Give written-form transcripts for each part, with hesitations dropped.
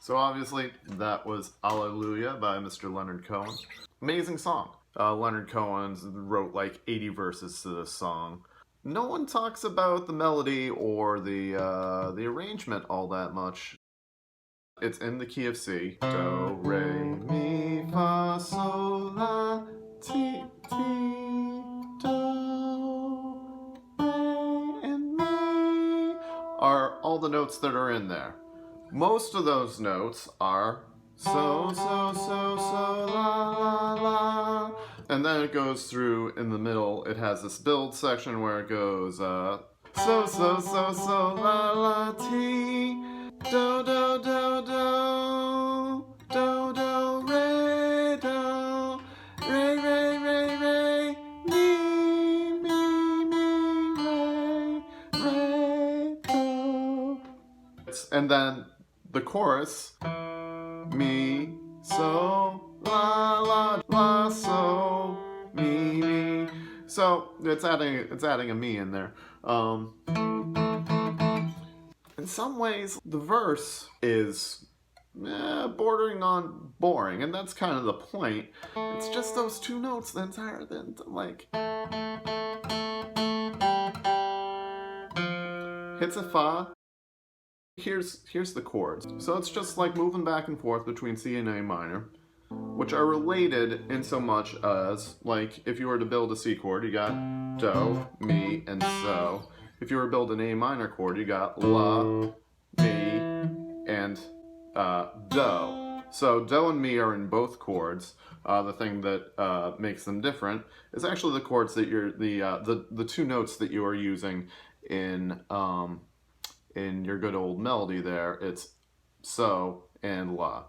So obviously that was Hallelujah by Mr. Leonard Cohen. Amazing song. Leonard Cohen wrote like 80 verses to this song. No one talks about the melody or the arrangement all that much. It's in the key of C. Do, re, mi, fa, sol, la, ti, do, re, and mi are all the notes that are in there. Most of those notes are so, so, so, so, la, la, la. And then it goes through in the middle. It has this build section where it goes, so, so, so, so, la, la, ti, do, do, do, do, do, do, re, do, re, re, re, re, mi, mi, mi, re, re, do. And then the chorus, mi, so, la, la, la, so, mi, mi. So it's adding a mi in there. In some ways, the verse is bordering on boring, and that's kind of the point. It's just those two notes the entire thing, like hits a fa. Here's the chords. So it's just like moving back and forth between C and A minor, which are related in so much as, like, if you were to build a C chord, you got do, mi, and so. If you were to build an A minor chord, you got la, mi, and do. So do and mi are in both chords. The thing that makes them different is actually the chords that you're the two notes that you are using in your good old melody there. It's so and la.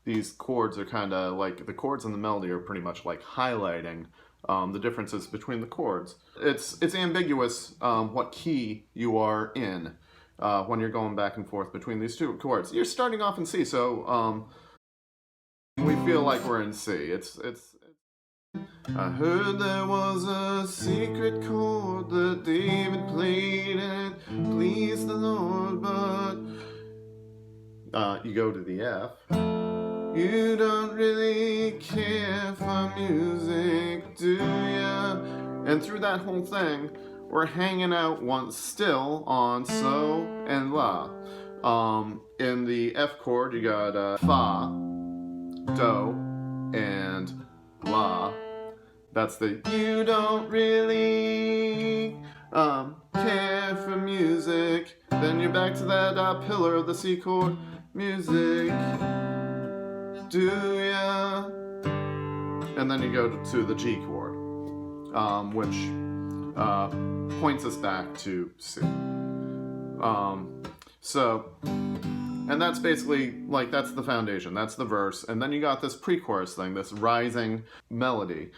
These chords are kind of like, the chords in the melody are pretty much like highlighting the differences between the chords. It's ambiguous what key you are in when you're going back and forth between these two chords. You're starting off in C, so we feel like we're in C. It's I heard there was a secret chord that David played and it pleased the Lord, but you go to the F. You don't really care for music, do ya? And through that whole thing, we're hanging out still on so and la. In the F chord, you got fa, do, and la. That's the you don't really care for music. Then you're back to that pillar of the C chord, music. Do ya? And then you go to the G chord, which points us back to C. And that's basically, like, that's the foundation, that's the verse, and then you got this pre-chorus thing, this rising melody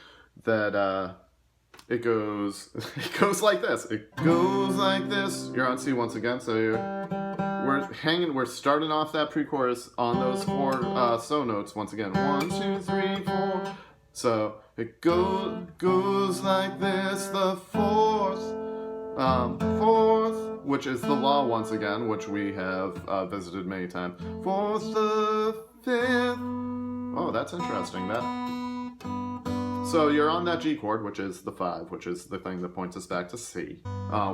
that it goes like this. It goes like this. You're on C once again, so we're starting off that pre-chorus on those four so notes once again. 1, 2, 3, 4. So it goes like this. The fourth, which is the la once again, which we have visited many times. Fourth, the fifth. Oh, that's interesting. So you're on that G chord, which is the 5, which is the thing that points us back to C.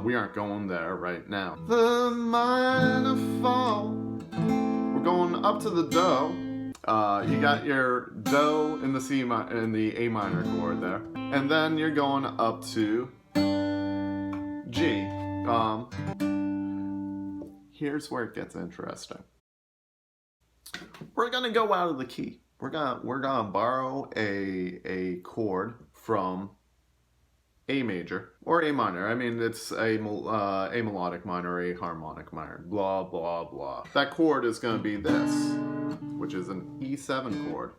We aren't going there right now. The minor fall. We're going up to the do. You got your do in the A minor chord there, and then you're going up to G. Here's where it gets interesting. We're gonna go out of the key. We're gonna borrow a chord from A major or A minor. I mean, it's a melodic minor, a harmonic minor, blah blah blah. That chord is gonna be this, which is an E7 chord.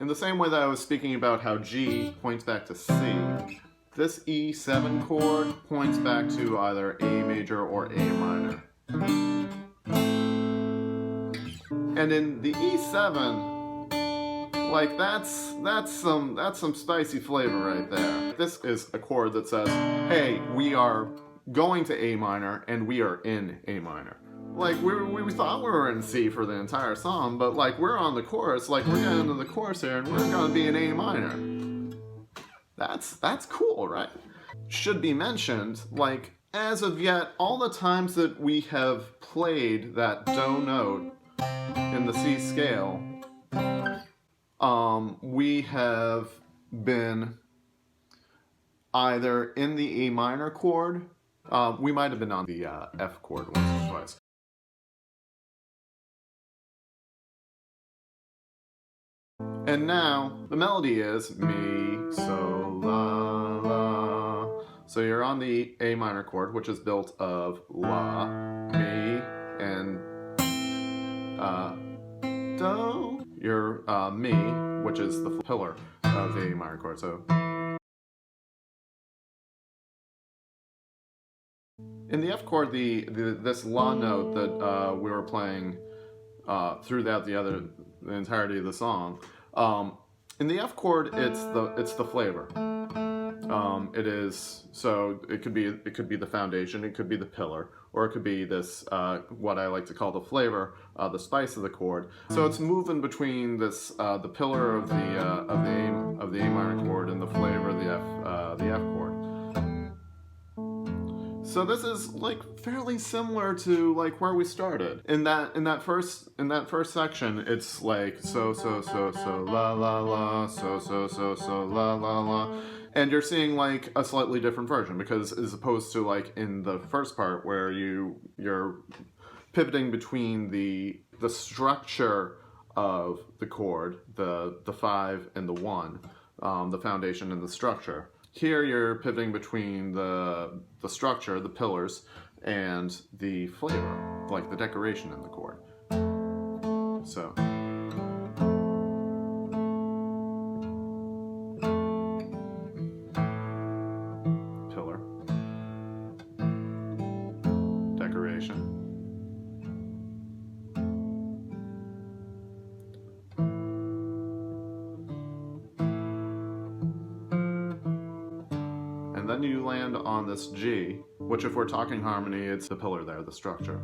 In the same way that I was speaking about how G points back to C, this E7 chord points back to either A major or A minor. And in the E7, like that's some spicy flavor right there. This is a chord that says, hey, we are going to A minor, and we are in A minor. Like, we thought we were in C for the entire song, but like, we're on the chorus, like, we're getting into the chorus here, and we're gonna be in A minor. That's cool, right? Should be mentioned, like, as of yet, all the times that we have played that do note in the C scale, we have been either in the A minor chord, we might have been on the F chord once or twice. And now, the melody is mi, so, la, la. So you're on the A minor chord, which is built of la, mi, and do. You're mi, which is the pillar of the A minor chord. So in the F chord, this la note that we were playing throughout the entirety of the song, in the F chord, it's the flavor. It is, so it could be the foundation, it could be the pillar, or it could be this what I like to call the flavor, the spice of the chord. So it's moving between this the pillar of the A minor chord and the flavor of the F chord. So this is like fairly similar to like where we started. In that first section, it's like so la la la, so la la la. And you're seeing like a slightly different version, because as opposed to like in the first part where you're pivoting between the structure of the chord, the 5 and the 1, the foundation and the structure. Here you're pivoting between the structure, the pillars, and the flavor, like the decoration in the chord. So. Pillar. Decoration. And then you land on this G, which if we're talking harmony, it's the pillar there, the structure.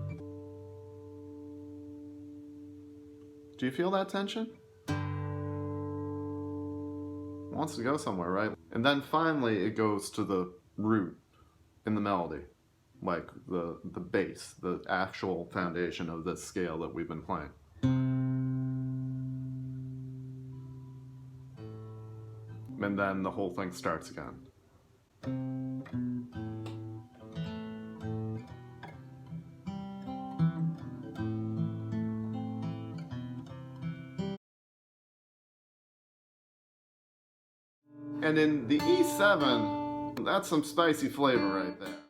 Do you feel that tension? It wants to go somewhere, right? And then finally it goes to the root in the melody, like the bass, the actual foundation of this scale that we've been playing. And then the whole thing starts again. And in the E7, that's some spicy flavor right there.